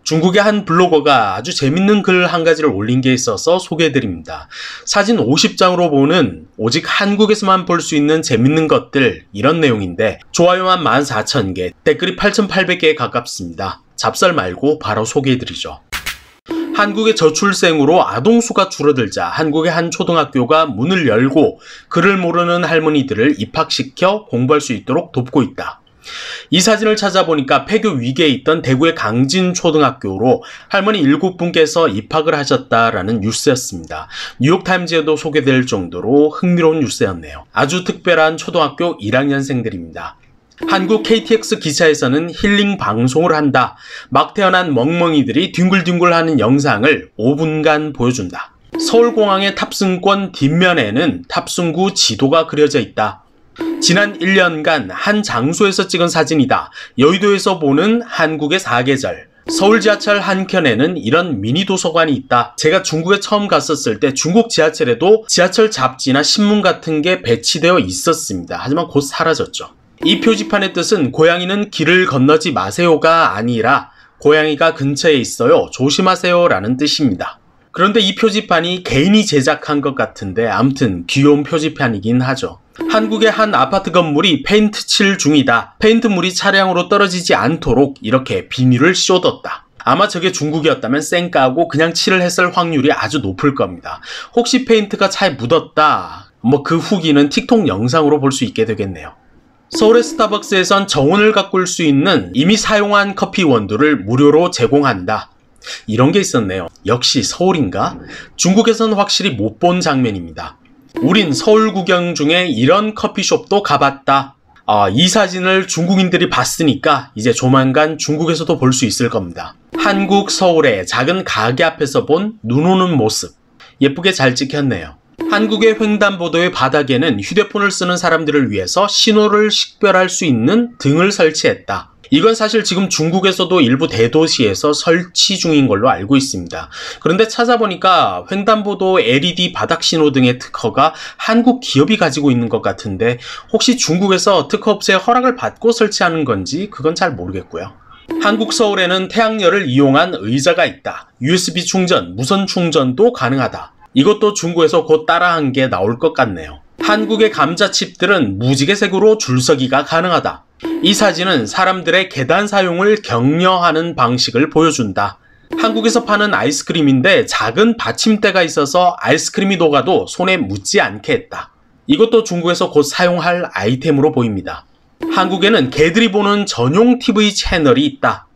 중국의 한 블로거가 아주 재밌는 글 한 가지를 올린 게 있어서 소개해드립니다. 사진 50장으로 보는 오직 한국에서만 볼 수 있는 재밌는 것들, 이런 내용인데 좋아요만 14,000개, 댓글이 8,800개에 가깝습니다. 잡설 말고 바로 소개해드리죠. 한국의 저출생으로 아동수가 줄어들자 한국의 한 초등학교가 문을 열고 글을 모르는 할머니들을 입학시켜 공부할 수 있도록 돕고 있다. 이 사진을 찾아보니까 폐교 위기에 있던 대구의 강진초등학교로 할머니 7분께서 입학을 하셨다라는 뉴스였습니다. 뉴욕타임즈에도 소개될 정도로 흥미로운 뉴스였네요. 아주 특별한 초등학교 1학년생들입니다. 한국 KTX 기차에서는 힐링 방송을 한다. 막 태어난 멍멍이들이 뒹굴뒹굴하는 영상을 5분간 보여준다. 서울공항의 탑승권 뒷면에는 탑승구 지도가 그려져 있다. 지난 1년간 한 장소에서 찍은 사진이다. 여의도에서 보는 한국의 사계절. 서울 지하철 한 켠에는 이런 미니 도서관이 있다. 제가 중국에 처음 갔었을 때 중국 지하철에도 지하철 잡지나 신문 같은 게 배치되어 있었습니다. 하지만 곧 사라졌죠. 이 표지판의 뜻은 고양이는 길을 건너지 마세요가 아니라 고양이가 근처에 있어요. 조심하세요 라는 뜻입니다. 그런데 이 표지판이 개인이 제작한 것 같은데 아무튼 귀여운 표지판이긴 하죠. 한국의 한 아파트 건물이 페인트 칠 중이다. 페인트물이 차량으로 떨어지지 않도록 이렇게 비닐을 씌워뒀다. 아마 저게 중국이었다면 쌩까고 그냥 칠을 했을 확률이 아주 높을 겁니다. 혹시 페인트가 차에 묻었다. 그 후기는 틱톡 영상으로 볼 수 있게 되겠네요. 서울의 스타벅스에선 정원을 가꿀 수 있는 이미 사용한 커피 원두를 무료로 제공한다. 이런 게 있었네요. 역시 서울인가? 중국에선 확실히 못 본 장면입니다. 우린 서울 구경 중에 이런 커피숍도 가봤다. 이 사진을 중국인들이 봤으니까 이제 조만간 중국에서도 볼 수 있을 겁니다. 한국 서울의 작은 가게 앞에서 본 눈 오는 모습. 예쁘게 잘 찍혔네요. 한국의 횡단보도의 바닥에는 휴대폰을 쓰는 사람들을 위해서 신호를 식별할 수 있는 등을 설치했다. 이건 사실 지금 중국에서도 일부 대도시에서 설치 중인 걸로 알고 있습니다. 그런데 찾아보니까 횡단보도 LED 바닥 신호등의 특허가 한국 기업이 가지고 있는 것 같은데 혹시 중국에서 특허업체의 허락을 받고 설치하는 건지 그건 잘 모르겠고요. 한국 서울에는 태양열을 이용한 의자가 있다. USB 충전, 무선 충전도 가능하다. 이것도 중국에서 곧 따라한 게 나올 것 같네요. 한국의 감자칩들은 무지개색으로 줄서기가 가능하다. 이 사진은 사람들의 계단 사용을 격려하는 방식을 보여준다. 한국에서 파는 아이스크림인데 작은 받침대가 있어서 아이스크림이 녹아도 손에 묻지 않게 했다. 이것도 중국에서 곧 사용할 아이템으로 보입니다. 한국에는 개들이 보는 전용 TV 채널이 있다.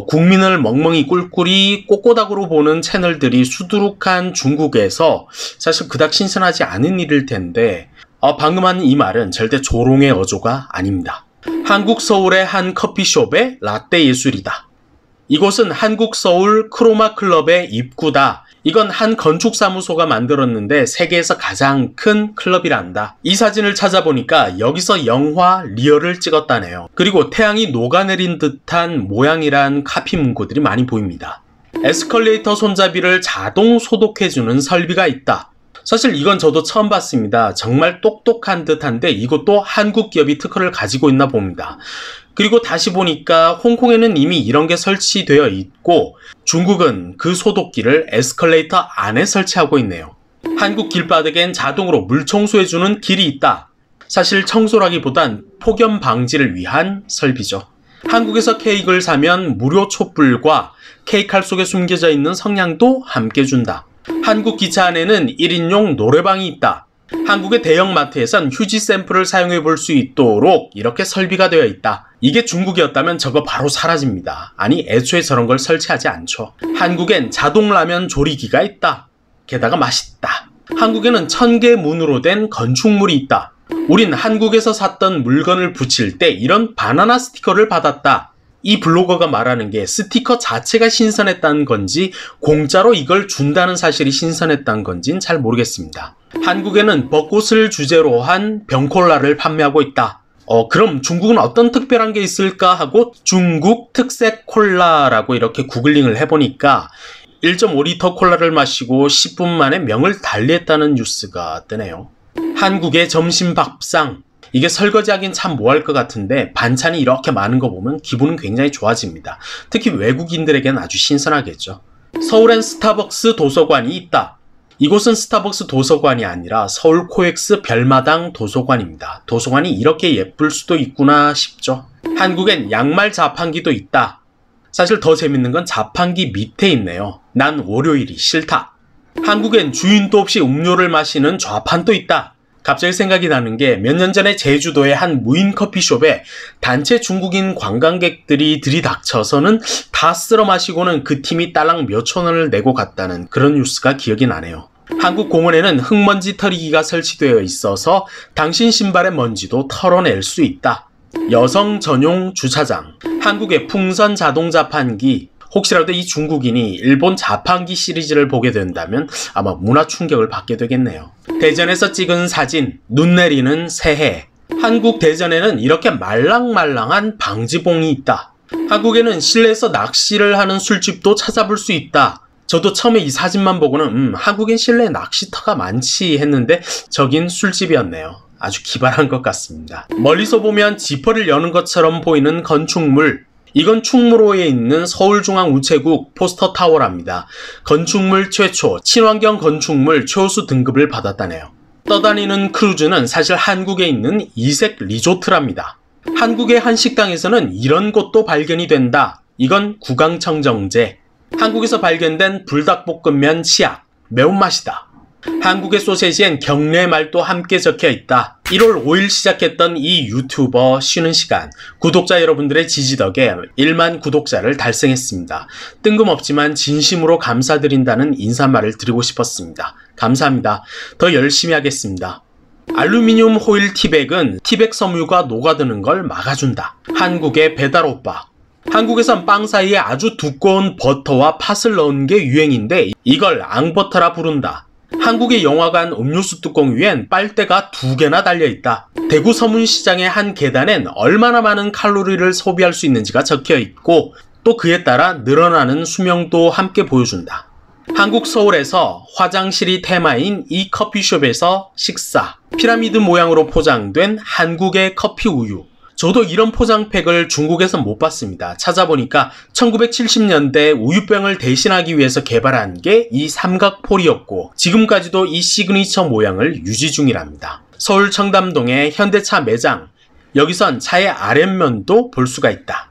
국민을 멍멍이 꿀꿀이 꼬꼬닥으로 보는 채널들이 수두룩한 중국에서 사실 그닥 신선하지 않은 일일 텐데 방금 한 이 말은 절대 조롱의 어조가 아닙니다. 한국 서울의 한 커피숍의 라떼 예술이다. 이곳은 한국 서울 크로마 클럽의 입구다. 이건 한 건축사무소가 만들었는데 세계에서 가장 큰 클럽이란다. 이 사진을 찾아보니까 여기서 영화 리얼을 찍었다네요. 그리고 태양이 녹아내린 듯한 모양이란 카피 문구들이 많이 보입니다. 에스컬레이터 손잡이를 자동 소독해주는 설비가 있다. 사실 이건 저도 처음 봤습니다. 정말 똑똑한 듯한데 이것도 한국 기업이 특허를 가지고 있나 봅니다. 그리고 다시 보니까 홍콩에는 이미 이런 게 설치되어 있고 중국은 그 소독기를 에스컬레이터 안에 설치하고 있네요. 한국 길바닥엔 자동으로 물 청소해주는 길이 있다. 사실 청소라기보단 폭염 방지를 위한 설비죠. 한국에서 케이크를 사면 무료 촛불과 케이크칼 속에 숨겨져 있는 성냥도 함께 준다. 한국 기차 안에는 1인용 노래방이 있다. 한국의 대형마트에선 휴지 샘플을 사용해 볼 수 있도록 이렇게 설비가 되어 있다. 이게 중국이었다면 저거 바로 사라집니다. 아니 애초에 저런 걸 설치하지 않죠. 한국엔 자동라면 조리기가 있다. 게다가 맛있다. 한국에는 1000개 문으로 된 건축물이 있다. 우린 한국에서 샀던 물건을 붙일 때 이런 바나나 스티커를 받았다. 이 블로거가 말하는 게 스티커 자체가 신선했다는 건지 공짜로 이걸 준다는 사실이 신선했다는 건지는 잘 모르겠습니다. 한국에는 벚꽃을 주제로 한 병콜라를 판매하고 있다. 그럼 중국은 어떤 특별한 게 있을까 하고 중국 특색 콜라라고 이렇게 구글링을 해보니까 1.5리터 콜라를 마시고 10분 만에 명을 달리했다는 뉴스가 뜨네요. 한국의 점심 밥상. 이게 설거지하긴 참 뭐할 것 같은데 반찬이 이렇게 많은 거 보면 기분은 굉장히 좋아집니다. 특히 외국인들에게는 아주 신선하겠죠. 서울엔 스타벅스 도서관이 있다. 이곳은 스타벅스 도서관이 아니라 서울 코엑스 별마당 도서관입니다. 도서관이 이렇게 예쁠 수도 있구나 싶죠. 한국엔 양말 자판기도 있다. 사실 더 재밌는 건 자판기 밑에 있네요. 난 월요일이 싫다. 한국엔 주인도 없이 음료를 마시는 좌판도 있다. 갑자기 생각이 나는 게 몇 년 전에 제주도의 한 무인 커피숍에 단체 중국인 관광객들이 들이닥쳐서는 다 쓸어 마시고는 그 팀이 딸랑 몇천 원을 내고 갔다는 그런 뉴스가 기억이 나네요. 한국 공원에는 흙먼지 털이기가 설치되어 있어서 당신 신발의 먼지도 털어낼 수 있다. 여성 전용 주차장. 한국의 풍선 자동 자판기. 혹시라도 이 중국인이 일본 자판기 시리즈를 보게 된다면 아마 문화 충격을 받게 되겠네요. 대전에서 찍은 사진, 눈 내리는 새해. 한국 대전에는 이렇게 말랑말랑한 방지봉이 있다. 한국에는 실내에서 낚시를 하는 술집도 찾아볼 수 있다. 저도 처음에 이 사진만 보고는 한국엔 실내에 낚시터가 많지 했는데 저긴 술집이었네요. 아주 기발한 것 같습니다. 멀리서 보면 지퍼를 여는 것처럼 보이는 건축물. 이건 충무로에 있는 서울중앙우체국 포스터타워랍니다. 건축물 최초, 친환경 건축물 최우수 등급을 받았다네요. 떠다니는 크루즈는 사실 한국에 있는 이색 리조트랍니다. 한국의 한 식당에서는 이런 곳도 발견이 된다. 이건 구강청정제. 한국에서 발견된 불닭볶음면 치약, 매운맛이다. 한국의 소세지엔 경례 말도 함께 적혀 있다. 1월 5일 시작했던 이 유튜버 쉬는 시간, 구독자 여러분들의 지지 덕에 1만 구독자를 달성했습니다. 뜬금없지만 진심으로 감사드린다는 인사말을 드리고 싶었습니다. 감사합니다. 더 열심히 하겠습니다. 알루미늄 호일 티백은 티백 섬유가 녹아드는 걸 막아준다. 한국의 배달오빠. 한국에선 빵 사이에 아주 두꺼운 버터와 팥을 넣은 게 유행인데 이걸 앙버터라 부른다. 한국의 영화관 음료수 뚜껑 위엔 빨대가 2개나 달려있다. 대구 서문시장의 한 계단엔 얼마나 많은 칼로리를 소비할 수 있는지가 적혀있고 또 그에 따라 늘어나는 수명도 함께 보여준다. 한국 서울에서 화장실이 테마인 이 커피숍에서 식사. 피라미드 모양으로 포장된 한국의 커피 우유. 저도 이런 포장팩을 중국에서 못 봤습니다. 찾아보니까 1970년대 우유병을 대신하기 위해서 개발한 게 이 삼각폴이었고 지금까지도 이 시그니처 모양을 유지 중이랍니다. 서울 청담동의 현대차 매장. 여기선 차의 아랫면도 볼 수가 있다.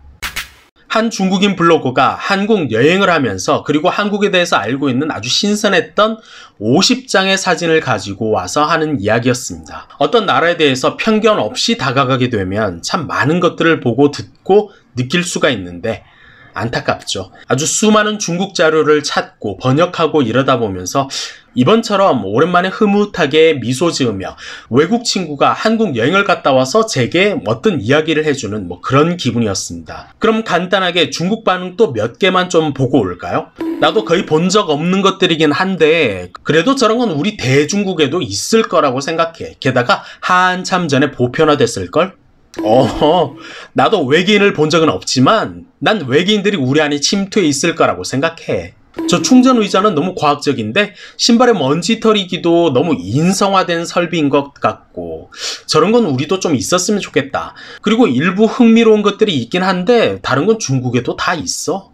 한 중국인 블로거가 한국 여행을 하면서 그리고 한국에 대해서 알고 있는 아주 신선했던 50장의 사진을 가지고 와서 하는 이야기였습니다. 어떤 나라에 대해서 편견 없이 다가가게 되면 참 많은 것들을 보고 듣고 느낄 수가 있는데 안타깝죠. 아주 수많은 중국 자료를 찾고 번역하고 이러다 보면서 이번처럼 오랜만에 흐뭇하게 미소 지으며 외국 친구가 한국 여행을 갔다 와서 제게 어떤 이야기를 해주는 그런 기분이었습니다. 그럼 간단하게 중국 반응 또 몇 개만 좀 보고 올까요? 나도 거의 본 적 없는 것들이긴 한데 그래도 저런 건 우리 대중국에도 있을 거라고 생각해. 게다가 한참 전에 보편화됐을걸? 나도 외계인을 본 적은 없지만 난 외계인들이 우리 안에 침투해 있을 거라고 생각해. 저 충전 의자는 너무 과학적인데 신발에 먼지 털이기도 너무 인성화된 설비인 것 같고 저런 건 우리도 좀 있었으면 좋겠다. 그리고 일부 흥미로운 것들이 있긴 한데 다른 건 중국에도 다 있어.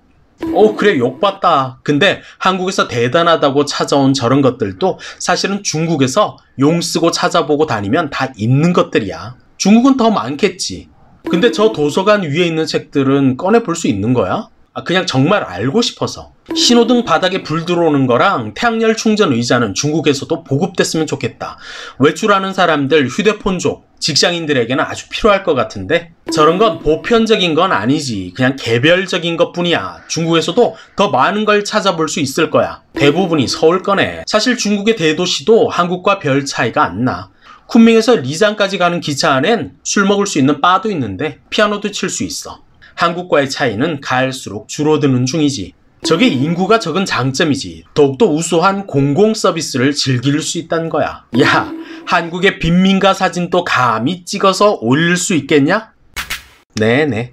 그래 욕봤다. 근데 한국에서 대단하다고 찾아온 저런 것들도 사실은 중국에서 용 쓰고 찾아보고 다니면 다 있는 것들이야. 중국은 더 많겠지. 근데 저 도서관 위에 있는 책들은 꺼내 볼 수 있는 거야? 그냥 정말 알고 싶어서. 신호등 바닥에 불 들어오는 거랑 태양열 충전 의자는 중국에서도 보급됐으면 좋겠다. 외출하는 사람들, 휴대폰족, 직장인들에게는 아주 필요할 것 같은데 저런 건 보편적인 건 아니지. 그냥 개별적인 것 뿐이야. 중국에서도 더 많은 걸 찾아볼 수 있을 거야. 대부분이 서울 거네. 사실 중국의 대도시도 한국과 별 차이가 안 나. 쿤밍에서 리장까지 가는 기차 안엔 술 먹을 수 있는 바도 있는데 피아노도 칠 수 있어. 한국과의 차이는 갈수록 줄어드는 중이지. 저게 인구가 적은 장점이지. 더욱더 우수한 공공 서비스를 즐길 수 있다는 거야. 야, 한국의 빈민가 사진도 감히 찍어서 올릴 수 있겠냐? 네네.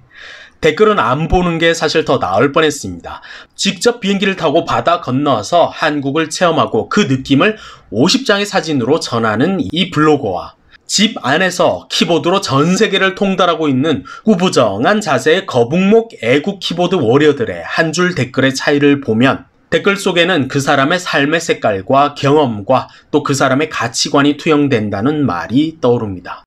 댓글은 안 보는 게 사실 더 나을 뻔했습니다. 직접 비행기를 타고 바다 건너서 한국을 체험하고 그 느낌을 50장의 사진으로 전하는 이 블로거와 집 안에서 키보드로 전 세계를 통달하고 있는 꾸부정한 자세의 거북목 애국 키보드 워리어들의 한 줄 댓글의 차이를 보면 댓글 속에는 그 사람의 삶의 색깔과 경험과 또 그 사람의 가치관이 투영된다는 말이 떠오릅니다.